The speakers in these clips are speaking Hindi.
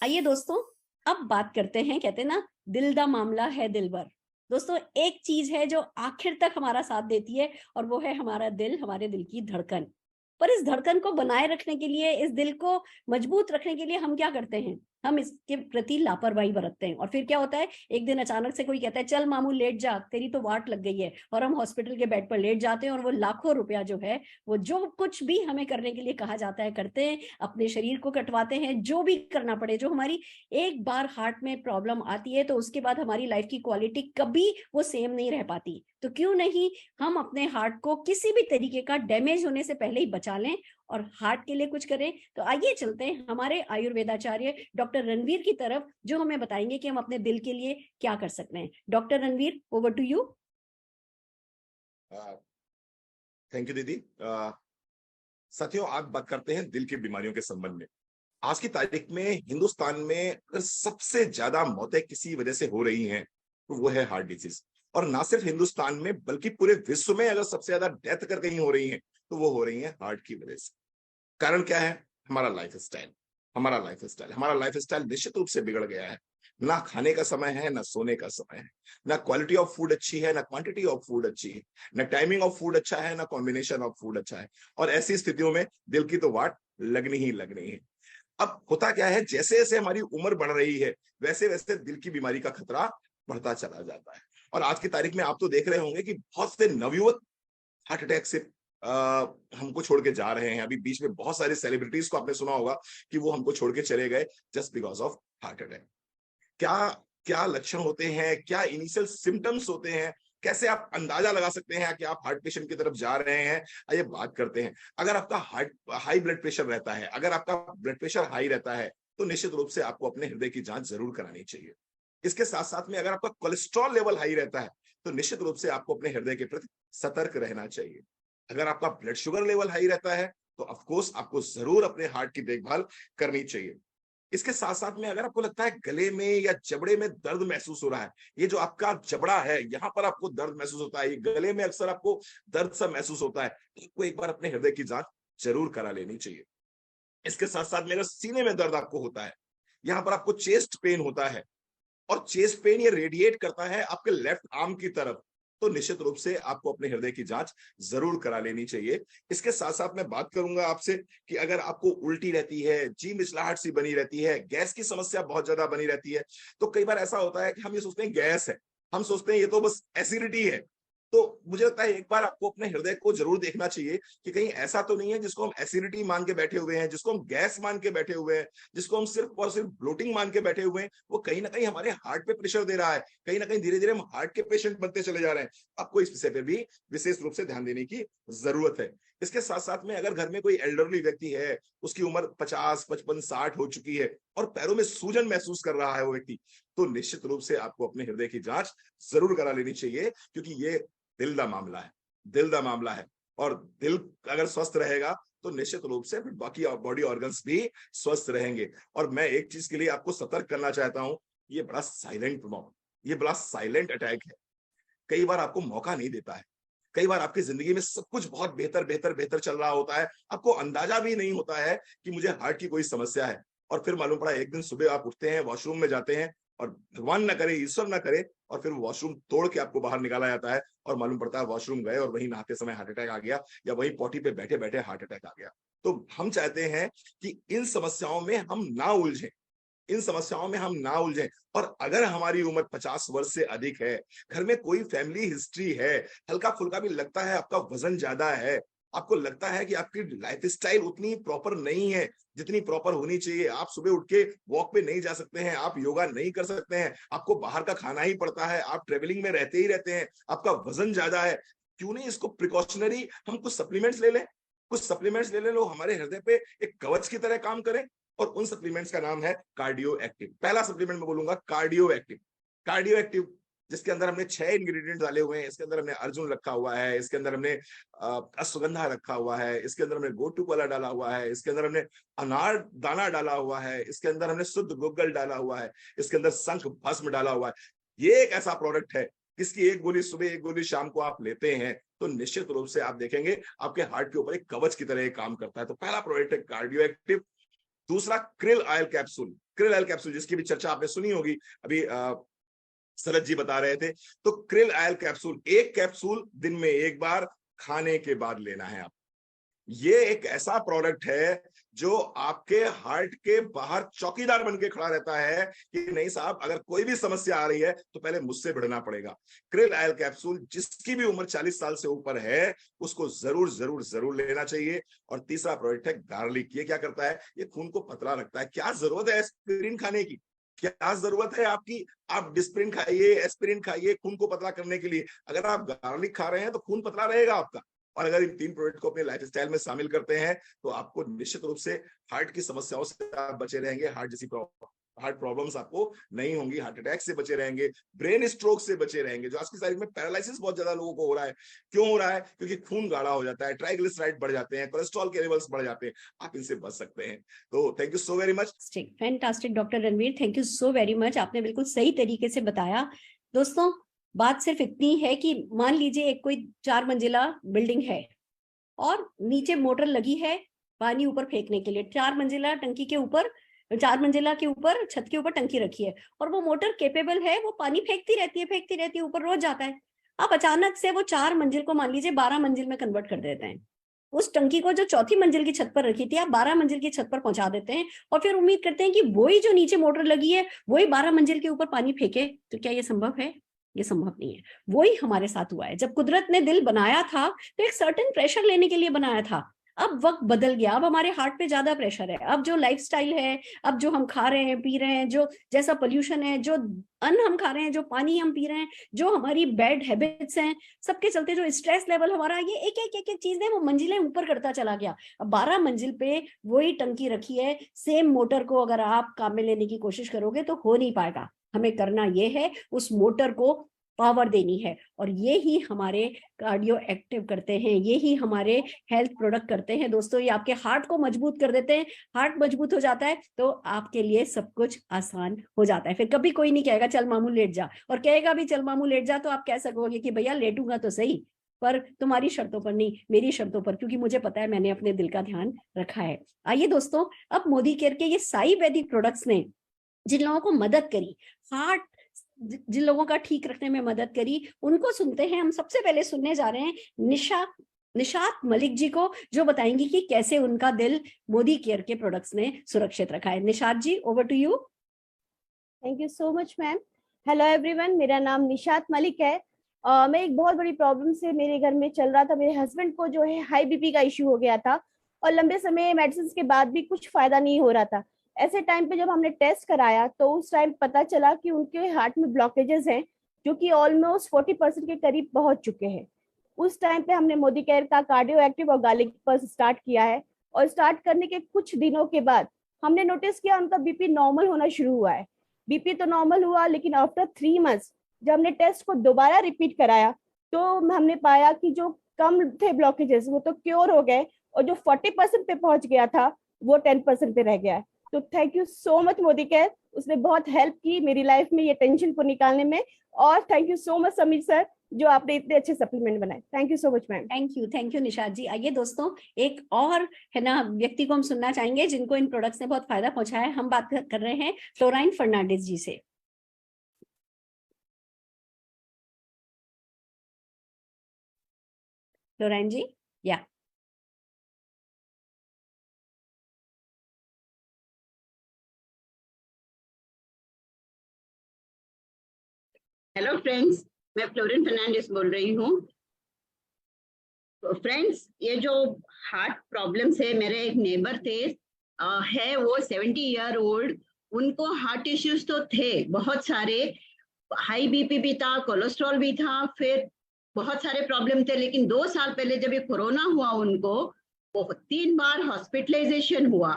आइए दोस्तों, अब बात करते हैं, कहते हैं ना, दिल दा मामला है दिलबर। दोस्तों, एक चीज है जो आखिर तक हमारा साथ देती है और वो है हमारा दिल, हमारे दिल की धड़कन। पर इस धड़कन को बनाए रखने के लिए, इस दिल को मजबूत रखने के लिए हम क्या करते हैं? हम इसके प्रति लापरवाही बरतते हैं और फिर क्या होता है, एक दिन अचानक से कोई कहता है चल मामू लेट जा, तेरी तो वाट लग गई है, और हम हॉस्पिटल के बेड पर लेट जाते हैं और वो लाखों रुपया जो है, वो जो कुछ भी हमें करने के लिए कहा जाता है करते हैं, अपने शरीर को कटवाते हैं, जो भी करना पड़े। जो हमारी एक बार हार्ट में प्रॉब्लम आती है तो उसके बाद हमारी लाइफ की क्वालिटी कभी वो सेम नहीं रह पाती। तो क्यों नहीं हम अपने हार्ट को किसी भी तरीके का डैमेज होने से पहले ही बचा लें और हार्ट के लिए कुछ करें। तो आइए चलते हैं हमारे आयुर्वेदाचार्य डॉक्टर रणवीर की तरफ, जो हमें बताएंगे कि हम अपने दिल के लिए क्या कर सकते हैं। Doctor Ranveer, over to you. Thank you दीदी। साथियों, आज बात करते हैं दिल की बीमारियों के संबंध में। आज की तारीख में हिंदुस्तान में अगर सबसे ज्यादा मौतें किसी वजह से हो रही हैं तो वो है हार्ट डिजीज। और ना सिर्फ हिंदुस्तान में बल्कि पूरे विश्व में अगर सबसे ज्यादा डेथ अगर कहीं हो रही है तो वो हो रही है हार्ट की वजह से। कारण क्या है? हमारा लाइफ स्टाइल। हमारा लाइफ स्टाइल निश्चित रूप से बिगड़ गया है। ना खाने का समय है, ना सोने का समय है, ना क्वालिटी ऑफ फूड अच्छी है, ना क्वांटिटी ऑफ फूड अच्छी है, ना टाइमिंग ऑफ फूड अच्छा है, ना कॉम्बिनेशन ऑफ फूड अच्छा है। और ऐसी स्थितियों में दिल की तो वाट लगनी है। अब होता क्या है, जैसे जैसे हमारी उम्र बढ़ रही है वैसे वैसे दिल की बीमारी का खतरा बढ़ता चला जाता है। और आज की तारीख में आप तो देख रहे होंगे कि बहुत से नवयुवक हार्ट अटैक से हमको छोड़ के जा रहे हैं। अभी बीच में बहुत सारे सेलिब्रिटीज को आपने सुना होगा कि वो हमको छोड़ के चले गए just because of heart attack. क्या क्या लक्षण होते हैं, क्या इनिशियल सिम्टम्स होते हैं, कैसे आप अंदाजा लगा सकते हैं कि आप हार्ट पेशेंट की तरफ जा रहे हैं? आइए बात करते हैं। अगर आपका हाई ब्लड प्रेशर रहता है, अगर आपका ब्लड प्रेशर हाई रहता है तो निश्चित रूप से आपको अपने हृदय की जांच जरूर करानी चाहिए। इसके साथ साथ में अगर आपका कोलेस्ट्रॉल लेवल हाई रहता है तो निश्चित रूप से आपको अपने हृदय के प्रति सतर्क रहना चाहिए। अगर आपका ब्लड शुगर लेवल हाई रहता है तो ऑफ कोर्स आपको जरूर अपने हार्ट की देखभाल करनी चाहिए। इसके साथ साथ में अगर आपको लगता है गले में या जबड़े में दर्द महसूस हो रहा है, ये जो आपका जबड़ा है यहाँ पर आपको दर्द महसूस होता है, ये गले में अक्सर आपको दर्द सा महसूस होता है, तो आपको एक बार अपने हृदय की जांच जरूर करा लेनी चाहिए। इसके साथ साथ में अगर सीने में दर्द आपको होता है, यहाँ पर आपको चेस्ट पेन होता है और चेस्ट पेन ये रेडिएट करता है आपके लेफ्ट आर्म की तरफ, तो निश्चित रूप से आपको अपने हृदय की जांच जरूर करा लेनी चाहिए। इसके साथ साथ मैं बात करूंगा आपसे कि अगर आपको उल्टी रहती है, जी मिचलाहट सी बनी रहती है, गैस की समस्या बहुत ज्यादा बनी रहती है, तो कई बार ऐसा होता है कि हम ये सोचते हैं गैस है, हम सोचते हैं ये तो बस एसिडिटी है। तो मुझे लगता है एक बार आपको अपने हृदय को जरूर देखना चाहिए कि कहीं ऐसा तो नहीं है जिसको हम एसिडिटी मान के बैठे हुए हैं, जिसको हम गैस मान के बैठे हुए हैं, जिसको हम सिर्फ और सिर्फ ब्लोटिंग मान के बैठे हुए हैं, वो कहीं ना कहीं हमारे हार्ट पे प्रेशर दे रहा है। कहीं ना कहीं धीरे धीरे हम हार्ट के पेशेंट बनते चले जा रहे हैं। आपको इस विषय पर भी विशेष रूप से ध्यान देने की जरूरत है। इसके साथ साथ में अगर घर में कोई एल्डरली व्यक्ति है, उसकी उम्र 50, 55, 60 हो चुकी है और पैरों में सूजन महसूस कर रहा है वो व्यक्ति, तो निश्चित रूप से आपको अपने हृदय की जांच जरूर करा लेनी चाहिए, क्योंकि ये दिल का मामला है। दिल का मामला है और दिल अगर स्वस्थ रहेगा तो निश्चित रूप से फिर बाकी बॉडी ऑर्गन्स भी स्वस्थ रहेंगे। और मैं एक चीज के लिए आपको सतर्क करना चाहता हूं, ये बड़ा साइलेंट ये बड़ा साइलेंट अटैक है। कई बार आपको मौका नहीं देता है। कई बार आपकी जिंदगी में सब कुछ बहुत बेहतर बेहतर बेहतर चल रहा होता है, आपको अंदाजा भी नहीं होता है कि मुझे हार्ट की कोई समस्या है, और फिर मालूम पड़ा एक दिन सुबह आप उठते हैं, वॉशरूम में जाते हैं और भगवान ना करे, ईश्वर ना करे, और फिर वॉशरूम तोड़ के आपको बाहर निकाला जाता है और मालूम पड़ता है वॉशरूम गए और वहीं नहाते समय हार्ट अटैक आ गया, या वहीं पॉटी पे बैठे बैठे हार्ट अटैक आ गया। तो हम चाहते हैं कि इन समस्याओं में हम ना उलझें, इन समस्याओं में हम ना उलझें। और अगर हमारी उम्र 50 वर्ष से अधिक है, घर में कोई फैमिली हिस्ट्री है, हल्का फुल्का भी लगता है आपका वजन ज्यादा है, आपको लगता है कि आपकी लाइफस्टाइल उतनी प्रॉपर नहीं है जितनी प्रॉपर होनी चाहिए, आप सुबह उठ के वॉक पे नहीं जा सकते हैं, आप योगा नहीं कर सकते हैं, आपको बाहर का खाना ही पड़ता है, आप ट्रेवलिंग में रहते ही रहते हैं, आपका वजन ज्यादा है, क्यों नहीं इसको प्रिकॉशनरी हम कुछ सप्लीमेंट्स ले लें? कुछ सप्लीमेंट्स ले लें, लो हमारे हृदय पे एक कवच की तरह काम करें। और उन सप्लीमेंट्स का नाम है कार्डियो एक्टिव। पहला सप्लीमेंट मैं बोलूंगा कार्डियो एक्टिव। कार्डियो एक्टिव जिसके अंदर हमने 6 इंग्रेडिएंट डाले हुए हैं। इसके अंदर हमने अर्जुन रखा हुआ है, इसके अंदर हमने अश्वगंधा रखा हुआ है, इसके अंदर हमने गोटूकोला डाला हुआ है, इसके अंदर हमने अनार दाना डाला हुआ है, इसके अंदर हमने शुद्ध गुग्गल डाला हुआ है, इसके अंदर शंख भस्म डाला हुआ है। ये एक ऐसा प्रोडक्ट है जिसकी एक गोली सुबह एक गोली शाम को आप लेते हैं तो निश्चित रूप से आप देखेंगे आपके हार्ट के ऊपर एक कवच की तरह काम करता है। तो पहला प्रोडक्ट है कार्डियो एक्टिव। दूसरा krill oil capsule. Krill oil capsule, जिसकी भी चर्चा आपने सुनी होगी, अभी शरद जी बता रहे थे। तो क्रिल ऑयल कैप्सूल, एक कैप्सूल दिन में एक बार खाने के बाद लेना है आप। ये एक ऐसा प्रोडक्ट है जो आपके हार्ट के बाहर चौकीदार बन के खड़ा रहता है कि नहीं साहब, अगर कोई भी समस्या आ रही है तो पहले मुझसे भिड़ना पड़ेगा। क्रिल ऑयल कैप्सूल जिसकी भी उम्र 40 साल से ऊपर है उसको जरूर जरूर जरूर लेना चाहिए। और तीसरा प्रोडक्ट है गार्लिक। ये क्या करता है? ये खून को पतला रखता है। क्या जरूरत है एस्पिरिन खाने की? क्या जरूरत है आपकी? आप डिस्प्रिन खाइए, एस्पिरिन खाइए खून को पतला करने के लिए। अगर आप गार्लिक खा रहे हैं तो खून पतला रहेगा आपका। और अगर इन 3 प्रोडक्ट को अपने लाइफस्टाइल में शामिल करते हैं तो आपको निश्चित रूप से हार्ट की समस्याओं से आप बचे रहेंगे। हार्ट प्रॉब्लम्स आपको नहीं होंगी, हार्ट अटैक से बचे रहेंगे, ब्रेन स्ट्रोक से बचे रहेंगे। जो आज की तारीख में पैरालिसिस बहुत ज्यादा लोगों को हो रहा है, क्यों हो रहा है? क्योंकि खून गाढ़ा हो जाता है, ट्राइग्लिसराइड बढ़ जाते हैं, कोलेस्ट्रॉल के लेवल्स बढ़ जाते हैं। आप इनसे बच सकते हैं। तो thank you so very much. Fantastic doctor Ranveer, thank you so very much. आपने बिल्कुल सही तरीके से बताया। दोस्तों, बात सिर्फ इतनी है कि मान लीजिए एक कोई 4 मंजिला बिल्डिंग है और नीचे मोटर लगी है पानी ऊपर फेंकने के लिए। 4 मंजिला टंकी के ऊपर, 4 मंजिला के ऊपर छत के ऊपर टंकी रखी है और वो मोटर कैपेबल है, वो पानी फेंकती रहती है, ऊपर रोज जाता है। आप अचानक से वो 4 मंजिल को मान लीजिए 12 मंजिल में कन्वर्ट कर देते हैं। उस टंकी को जो 4थी मंजिल की छत पर रखी थी आप 12 मंजिल की छत पर पहुंचा देते हैं और फिर उम्मीद करते हैं कि वही जो नीचे मोटर लगी है वही 12 मंजिल के ऊपर पानी फेंके। तो क्या ये संभव है? ये संभव नहीं है। वही हमारे साथ हुआ है। जब कुदरत ने दिल बनाया था तो एक सर्टेन प्रेशर लेने के लिए बनाया था। अब वक्त बदल गया, अब हमारे हार्ट पे ज्यादा प्रेशर है। अब जो लाइफस्टाइल है, अब जो हम खा रहे हैं पी रहे हैं, जो जैसा पोल्यूशन है, जो अन्न हम खा रहे हैं, जो पानी हम पी रहे हैं, जो हमारी बैड हैबिट्स हैं, सबके चलते जो स्ट्रेस लेवल हमारा, ये एक चीज है वो मंजिलें ऊपर करता चला गया। अब 12 मंजिल पे वही टंकी रखी है, सेम मोटर को अगर आप काम में लेने की कोशिश करोगे तो हो नहीं पाएगा। हमें करना ये है उस मोटर को पावर देनी है। और ये ही हमारे कार्डियो एक्टिव करते हैं, ये ही हमारे हेल्थ प्रोडक्ट करते हैं। दोस्तों, ये आपके हार्ट को मजबूत कर देते हैं। हार्ट मजबूत हो जाता है तो आपके लिए सब कुछ आसान हो जाता है। फिर कभी कोई नहीं कहेगा चल मामू लेट जा, और कहेगा भी चल मामू लेट जा तो आप कह सकोगे कि भैया लेटूंगा तो सही, पर तुम्हारी शर्तों पर नहीं, मेरी शर्तों पर, क्योंकि मुझे पता है मैंने अपने दिल का ध्यान रखा है। आइए दोस्तों, अब मोदी केयर के ये साई वैदिक प्रोडक्ट्स ने जिन लोगों को मदद करी, हार्ट जिन लोगों का ठीक रखने में मदद करी, उनको सुनते हैं। हम सबसे पहले सुनने जा रहे हैं निशात मलिक जी को, जो बताएंगी कि कैसे उनका दिल मोदी केयर के प्रोडक्ट्स ने सुरक्षित रखा है। Nishat ji, over to you. Thank you so much ma'am. Hello everyone, मेरा नाम निशात मलिक है। मैं एक बहुत बड़ी प्रॉब्लम से मेरे घर में चल रहा था। मेरे हस्बैंड को जो है हाई बीपी का इश्यू हो गया था और लंबे समय मेडिसिन के बाद भी कुछ फायदा नहीं हो रहा था। ऐसे टाइम पे जब हमने टेस्ट कराया तो उस टाइम पता चला कि उनके हार्ट में ब्लॉकेजेस हैं जो कि ऑलमोस्ट 40% के करीब पहुंच चुके हैं। उस टाइम पे हमने मोदी केयर का कार्डियो एक्टिव और गार्लिक पर स्टार्ट किया है और स्टार्ट करने के कुछ दिनों के बाद हमने नोटिस किया उनका बीपी नॉर्मल होना शुरू हुआ है। बीपी तो नॉर्मल हुआ, लेकिन आफ्टर 3 मंथ्स जब हमने टेस्ट को दोबारा रिपीट कराया तो हमने पाया कि जो कम थे ब्लॉकेजेस वो तो क्योर हो गए और जो 40% पे पहुंच गया था वो 10% पे रह गया है। तो thank you so much Modi care, उसने बहुत हेल्प की मेरी लाइफ में ये टेंशन को निकालने में। और thank you so much Sameer sir, जो आपने इतने अच्छे सप्लीमेंट बनाए। Thank you so much ma'am. Thank you Nishat ji. आइए दोस्तों, एक और है ना व्यक्ति को हम सुनना चाहेंगे जिनको इन प्रोडक्ट्स ने बहुत फायदा पहुंचाया है। हम बात कर रहे हैं फ्लोराइन फर्नांडिस जी से। फ्लोराइन जी, या हेलो फ्रेंड्स, मैं फ्लोरिन फर्नांडिस बोल रही हूँ। तो फ्रेंड्स, ये जो हार्ट प्रॉब्लम्स है, मेरे एक नेबर थे, है वो 70 ईयर ओल्ड। उनको हार्ट इश्यूज तो थे बहुत सारे, हाई बीपी भी था, कोलेस्ट्रॉल भी था, फिर बहुत सारे प्रॉब्लम थे। लेकिन 2 साल पहले जब ये कोरोना हुआ उनको 3 बार हॉस्पिटलाइजेशन हुआ।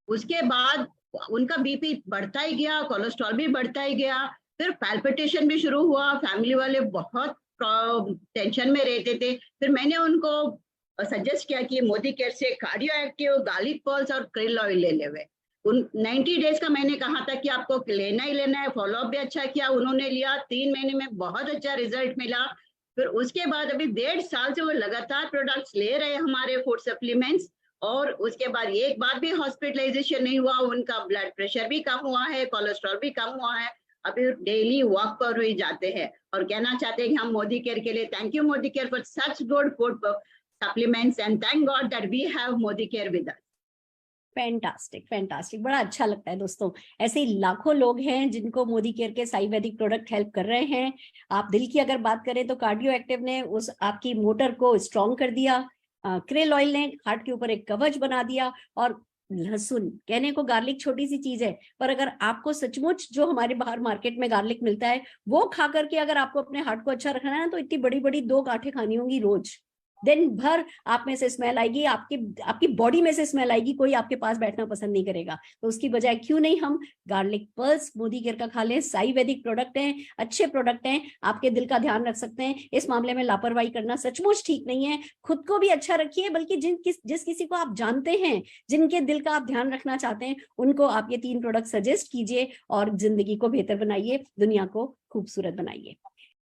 उसके बाद उनका बीपी बढ़ता ही गया, कोलेस्ट्रॉल भी बढ़ता ही गया, फिर पैल्पिटेशन भी शुरू हुआ। फैमिली वाले बहुत टेंशन में रहते थे। फिर मैंने उनको सजेस्ट किया कि मोदी केयर से कार्डियो एक्टिव, गार्लिक पल्स और क्रिल ऑयल ले लेवे। 90 डेज का मैंने कहा था कि आपको लेना ही लेना है। फॉलोअप भी अच्छा किया उन्होंने, लिया। 3 महीने में बहुत अच्छा रिजल्ट मिला। फिर उसके बाद अभी 1.5 साल से वो लगातार प्रोडक्ट्स ले रहे हैं, हमारे फूड सप्लीमेंट्स, और उसके बाद एक बार भी हॉस्पिटलाइजेशन नहीं हुआ, उनका ब्लड प्रेशर भी कम हुआ है, कोलेस्ट्रॉल भी कम हुआ है। अभी डेली वॉक पर ही जाते हैं और कहना चाहते हैं कि हम मोदी केयर के लिए, thank you Modi care for such good food supplements and thank God that we have Modi care with us. Fantastic, fantastic, बड़ा अच्छा लगता है दोस्तों। ऐसे ही लाखों लोग हैं जिनको मोदी केयर के आयुर्वेदिक प्रोडक्ट हेल्प कर रहे हैं। आप दिल की अगर बात करें तो कार्डियो एक्टिव ने उस आपकी मोटर को स्ट्रॉन्ग कर दिया, क्रेल ऑयल ने हार्ट के ऊपर एक कवच बना दिया, और लहसुन, कहने को गार्लिक छोटी सी चीज है, पर अगर आपको सचमुच जो हमारे बाहर मार्केट में गार्लिक मिलता है वो खा करके अगर आपको अपने हार्ट को अच्छा रखना है ना, तो इतनी बड़ी बड़ी 2 गांठें खानी होंगी रोज। दिन भर आप में से स्मेल आएगी, आपकी बॉडी में से स्मेल आएगी, कोई आपके पास बैठना पसंद नहीं करेगा। तो उसकी बजाय क्यों नहीं हम गार्लिक पल्स मोदी केयर का खा लें। आयुर्वेदिक प्रोडक्ट हैं, अच्छे प्रोडक्ट हैं, आपके दिल का ध्यान रख सकते हैं। इस मामले में लापरवाही करना सचमुच ठीक नहीं है। खुद को भी अच्छा रखिए, बल्कि जिस किसी को आप जानते हैं जिनके दिल का आप ध्यान रखना चाहते हैं, उनको आप ये 3 प्रोडक्ट सजेस्ट कीजिए और जिंदगी को बेहतर बनाइए, दुनिया को खूबसूरत बनाइए।